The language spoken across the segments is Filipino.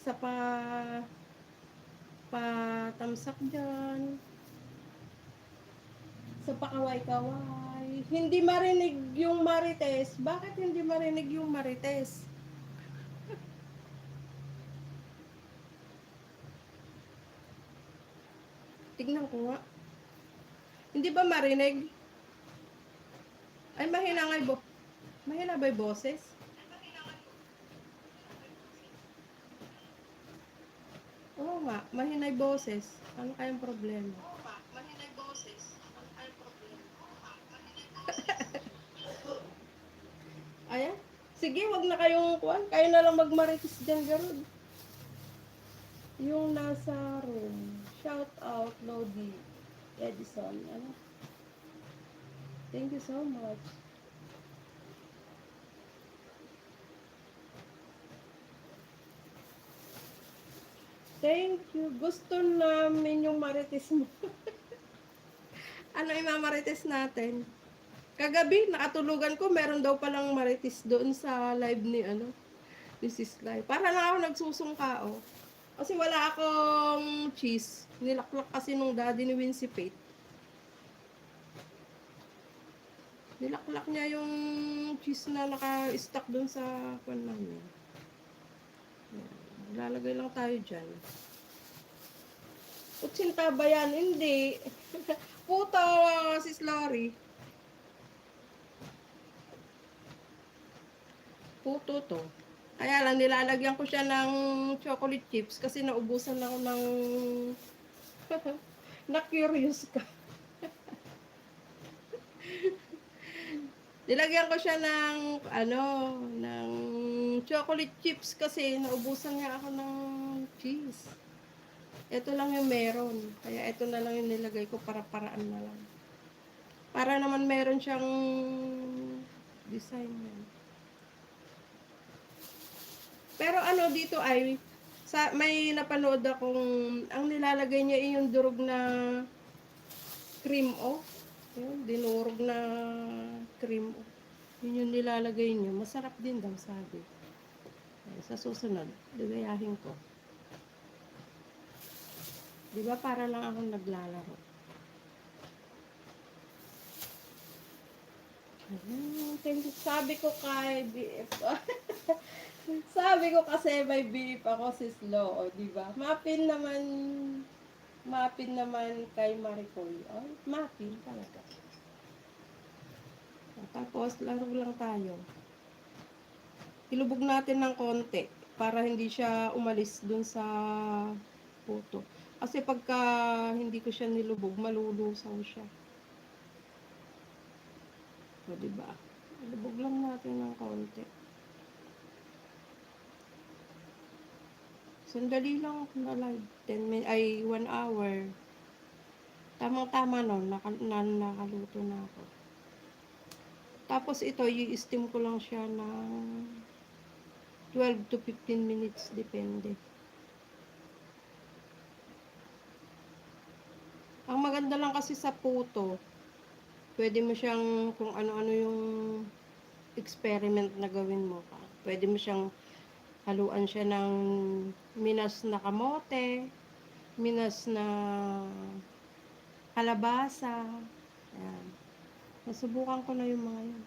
sa patamsak dyan, sa pakaway-kaway. Hindi marinig yung Marites. Bakit hindi marinig yung Marites? Tignan ko nga. Hindi ba marinig? Ay, mahina nga mahina ba yung boses? Oo nga, mahina yung boses. Ano kayang problema? Ayan. Sige, wag na kayong kuwan. Kayo na lang magmarites dyan, Garod. Yung nasa room. Shout out, Lodi. Edison. Ano? Thank you so much. Thank you. Gusto namin yung marites mo. Ano imamarites natin? Kagabi, nakatulugan ko, meron daw palang marites doon sa live ni, ni Sis Live. Para lang ako nagsusungkao. Kasi wala akong cheese. Nilaklak kasi nung daddy ni Wincy Pate. Nilaklak niya yung cheese na naka-stack doon sa kwan namin. Lalagay lang tayo dyan. Kutsinta ba yan? Hindi. Puto, Sis Lori. Puto to. Kaya lang, nilalagyan ko siya ng chocolate chips kasi naubusan ako ng na-curious ka. Nilagyan ko siya ng, ng chocolate chips kasi naubusan nga ako ng cheese. Ito lang yung meron. Kaya ito na lang yung nilagay ko para paraan na lang. Para naman meron siyang design yan. Pero dito ay may napanood akong ang nilalagay niya ay yung durog na cream o. Yun, dinurog na cream o. Yun yung nilalagay niya. Masarap din daw sabi. Sa susunod, gagayahin ko. Di ba para lang akong naglalaro. Sabi ko kay BF. Sabi ko kasi may BF ako si Slow, o di ba? Mapin naman kay Maricoy. Oh, mapin talaga. Tapos laro lang tayo. Ilubog natin ng konti para hindi siya umalis dun sa puto. Kasi pagka hindi ko siya nilubog, malulusaw siya. O, diba? Ilubog lang natin ng konti. Sandali lang na live. 10 minutes, ay 1 hour. Tamang-tama no, nakaluto na ako. Tapos ito, i-steam ko lang siya ng 12 to 15 minutes, depende. Ang maganda lang kasi sa puto, pwede mo siyang, kung ano-ano yung experiment na gawin mo ka. Pwede mo siyang haluan siya ng minas na kamote, minas na kalabasa. Ayan. Nasubukan ko na yung mga yun.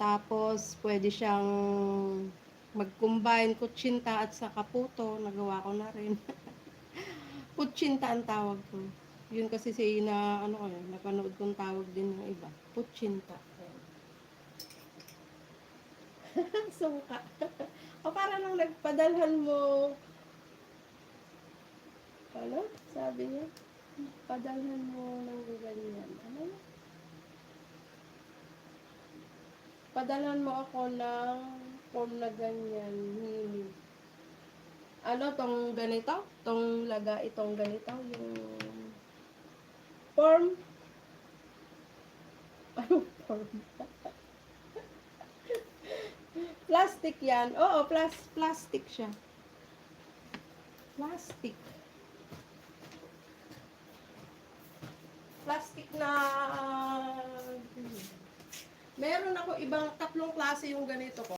Tapos, pwede siyang mag-combine kutsinta at saka puto. Nagawa ko na rin. Putsinta ang tawag ko. Yun kasi napanood kong tawag din ng iba. Putsinta. Suka. O para nang nagpadalhan mo, sabi niya, padalhan mo ng ganyan. Padalhan mo ako ng form na ganyan, mini. Tong ganito? Tong laga itong ganito, yung form. Anong form? Plastic yan. Oo, plastic siya. Plastic. Plastic na Meron ako ibang tatlong klase yung ganito ko.